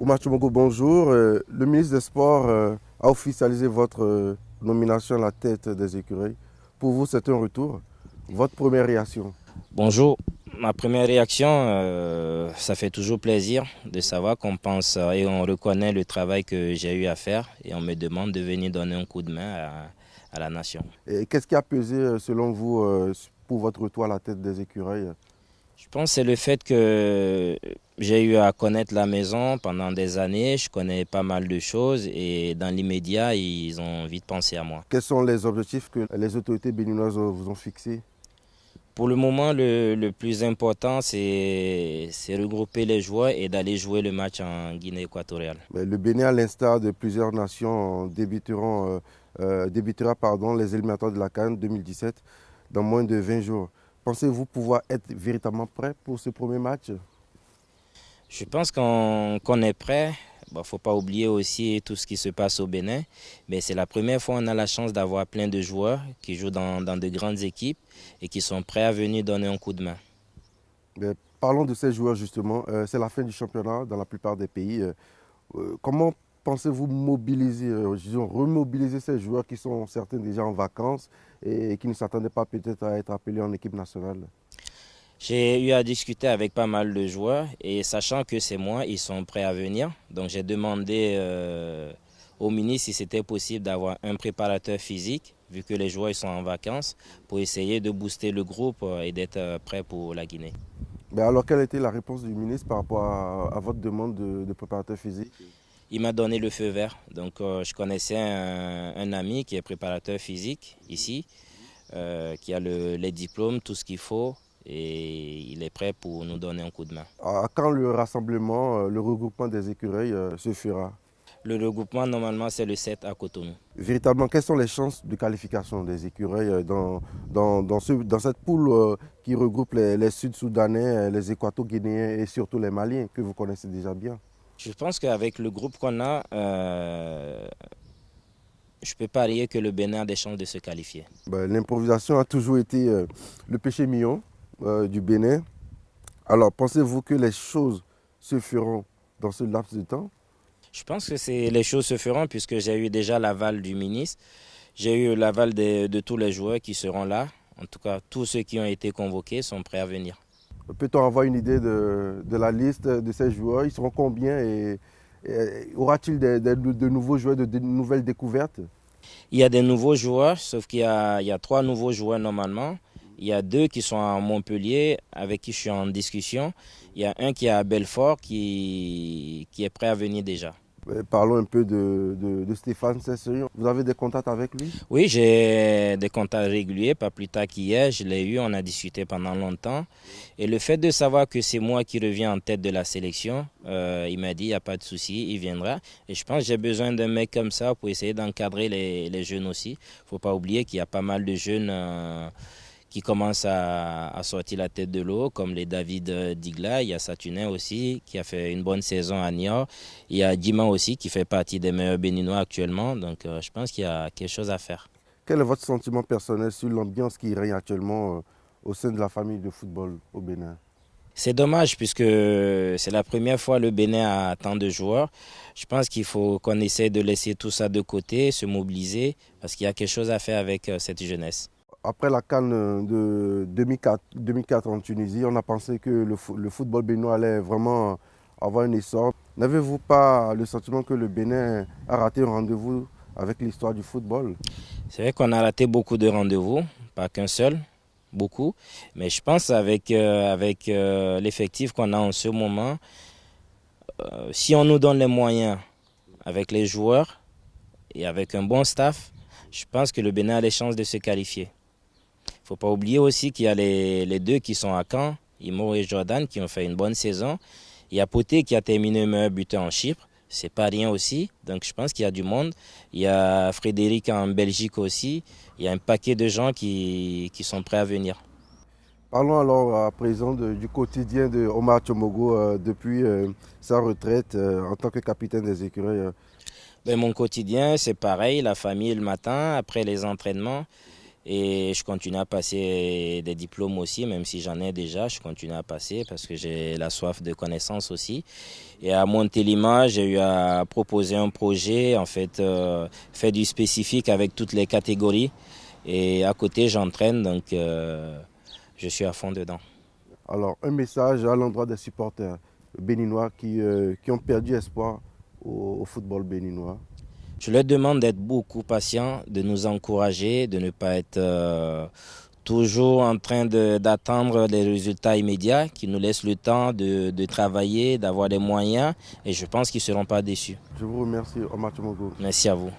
Oumar Tchoumogo, bonjour. Le ministre des Sports a officialisé votre nomination à la tête des écureuils. Pour vous, c'est un retour. Votre première réaction? Bonjour. Ma première réaction, ça fait toujours plaisir de savoir qu'on pense et on reconnaît le travail que j'ai eu à faire et on me demande de venir donner un coup de main à la nation. Et qu'est-ce qui a pesé, selon vous, pour votre retour à la tête des écureuils? Je pense que c'est le fait que j'ai eu à connaître la maison pendant des années, je connais pas mal de choses et dans l'immédiat, ils ont vite pensé à moi. Quels sont les objectifs que les autorités béninoises vous ont fixés? Pour le moment, le plus important, c'est regrouper les joueurs et d'aller jouer le match en Guinée équatoriale. Le Bénin, à l'instar de plusieurs nations, débutera les éliminatoires de la CAN 2017 dans moins de 20 jours. Pensez-vous pouvoir être véritablement prêt pour ce premier match? Je pense qu'on est prêt. Il ne faut pas oublier aussi tout ce qui se passe au Bénin. Mais c'est la première fois qu'on a la chance d'avoir plein de joueurs qui jouent dans de grandes équipes et qui sont prêts à venir donner un coup de main. Parlons de ces joueurs justement. C'est la fin du championnat dans la plupart des pays. Comment pensez-vous mobiliser, disons, remobiliser ces joueurs qui sont certains déjà en vacances et qui ne s'attendaient pas peut-être à être appelés en équipe nationale? J'ai eu à discuter avec pas mal de joueurs et sachant que c'est moi, ils sont prêts à venir. Donc j'ai demandé au ministre si c'était possible d'avoir un préparateur physique, vu que les joueurs ils sont en vacances, pour essayer de booster le groupe et d'être prêt pour la Guinée. Alors, quelle était la réponse du ministre par rapport à votre demande de préparateur physique? Il m'a donné le feu vert. Donc je connaissais un ami qui est préparateur physique ici, qui a les diplômes, tout ce qu'il faut, et il est prêt pour nous donner un coup de main. À quand le rassemblement, le regroupement des écureuils se fera? Le regroupement, normalement, c'est le 7 à Cotonou. Véritablement, quelles sont les chances de qualification des écureuils dans cette poule qui regroupe les Sud-Soudanais, les Équato-Guinéens et surtout les Maliens que vous connaissez déjà bien? Je pense qu'avec le groupe qu'on a, je peux parier que le Bénin a des chances de se qualifier. L'improvisation a toujours été le péché mignon du Bénin. Alors, pensez-vous que les choses se feront dans ce laps de temps? Je pense que les choses se feront puisque j'ai eu déjà l'aval du ministre. J'ai eu l'aval de tous les joueurs qui seront là. En tout cas, tous ceux qui ont été convoqués sont prêts à venir. Peut-on avoir une idée de la liste de ces joueurs? Ils seront combien et aura-t-il de nouveaux joueurs, de nouvelles découvertes? Il y a des nouveaux joueurs, sauf il y a trois nouveaux joueurs normalement. Il y a deux qui sont à Montpellier, avec qui je suis en discussion. Il y a un qui est à Belfort, qui est prêt à venir déjà. Parlons un peu de Stéphane Cesseron. Vous avez des contacts avec lui? Oui, j'ai des contacts réguliers, pas plus tard qu'hier, je l'ai eu, on a discuté pendant longtemps. Et le fait de savoir que c'est moi qui reviens en tête de la sélection, il m'a dit, il n'y a pas de souci, il viendra. Et je pense que j'ai besoin d'un mec comme ça pour essayer d'encadrer les jeunes aussi. Il ne faut pas oublier qu'il y a pas mal de jeunes qui commencent à sortir la tête de l'eau, comme les David Digla. Il y a Satunin aussi, qui a fait une bonne saison à Niort. Il y a Dima aussi, qui fait partie des meilleurs Béninois actuellement. Donc je pense qu'il y a quelque chose à faire. Quel est votre sentiment personnel sur l'ambiance qui règne actuellement au sein de la famille de football au Bénin? C'est dommage puisque c'est la première fois le Bénin a tant de joueurs. Je pense qu'il faut qu'on essaie de laisser tout ça de côté, se mobiliser, parce qu'il y a quelque chose à faire avec cette jeunesse. Après la CAN de 2004 en Tunisie, on a pensé que le football béninois allait vraiment avoir un essor. N'avez-vous pas le sentiment que le Bénin a raté un rendez-vous avec l'histoire du football? C'est vrai qu'on a raté beaucoup de rendez-vous, pas qu'un seul, beaucoup. Mais je pense avec l'effectif qu'on a en ce moment, si on nous donne les moyens avec les joueurs et avec un bon staff, je pense que le Bénin a les chances de se qualifier. Il ne faut pas oublier aussi qu'il y a les deux qui sont à Caen, Imo et Jordan, qui ont fait une bonne saison. Il y a Poté qui a terminé meilleur buteur en Chypre. C'est pas rien aussi. Donc je pense qu'il y a du monde. Il y a Frédéric en Belgique aussi. Il y a un paquet de gens qui sont prêts à venir. Parlons alors à présent du quotidien de Omar Tchomogo depuis sa retraite en tant que capitaine des écureuils. Ben, mon quotidien, c'est pareil. La famille le matin, après les entraînements. Et je continue à passer des diplômes aussi, même si j'en ai déjà, je continue à passer parce que j'ai la soif de connaissances aussi. Et à Montélimar, j'ai eu à proposer un projet, en fait, faire du spécifique avec toutes les catégories. Et à côté, j'entraîne, donc je suis à fond dedans. Alors, un message à l'endroit des supporters béninois qui ont perdu espoir au football béninois. Je leur demande d'être beaucoup patients, de nous encourager, de ne pas être toujours en train d'attendre les résultats immédiats, qui nous laissent le temps de travailler, d'avoir des moyens, et je pense qu'ils ne seront pas déçus. Je vous remercie, Omar Tchomogo. Merci à vous.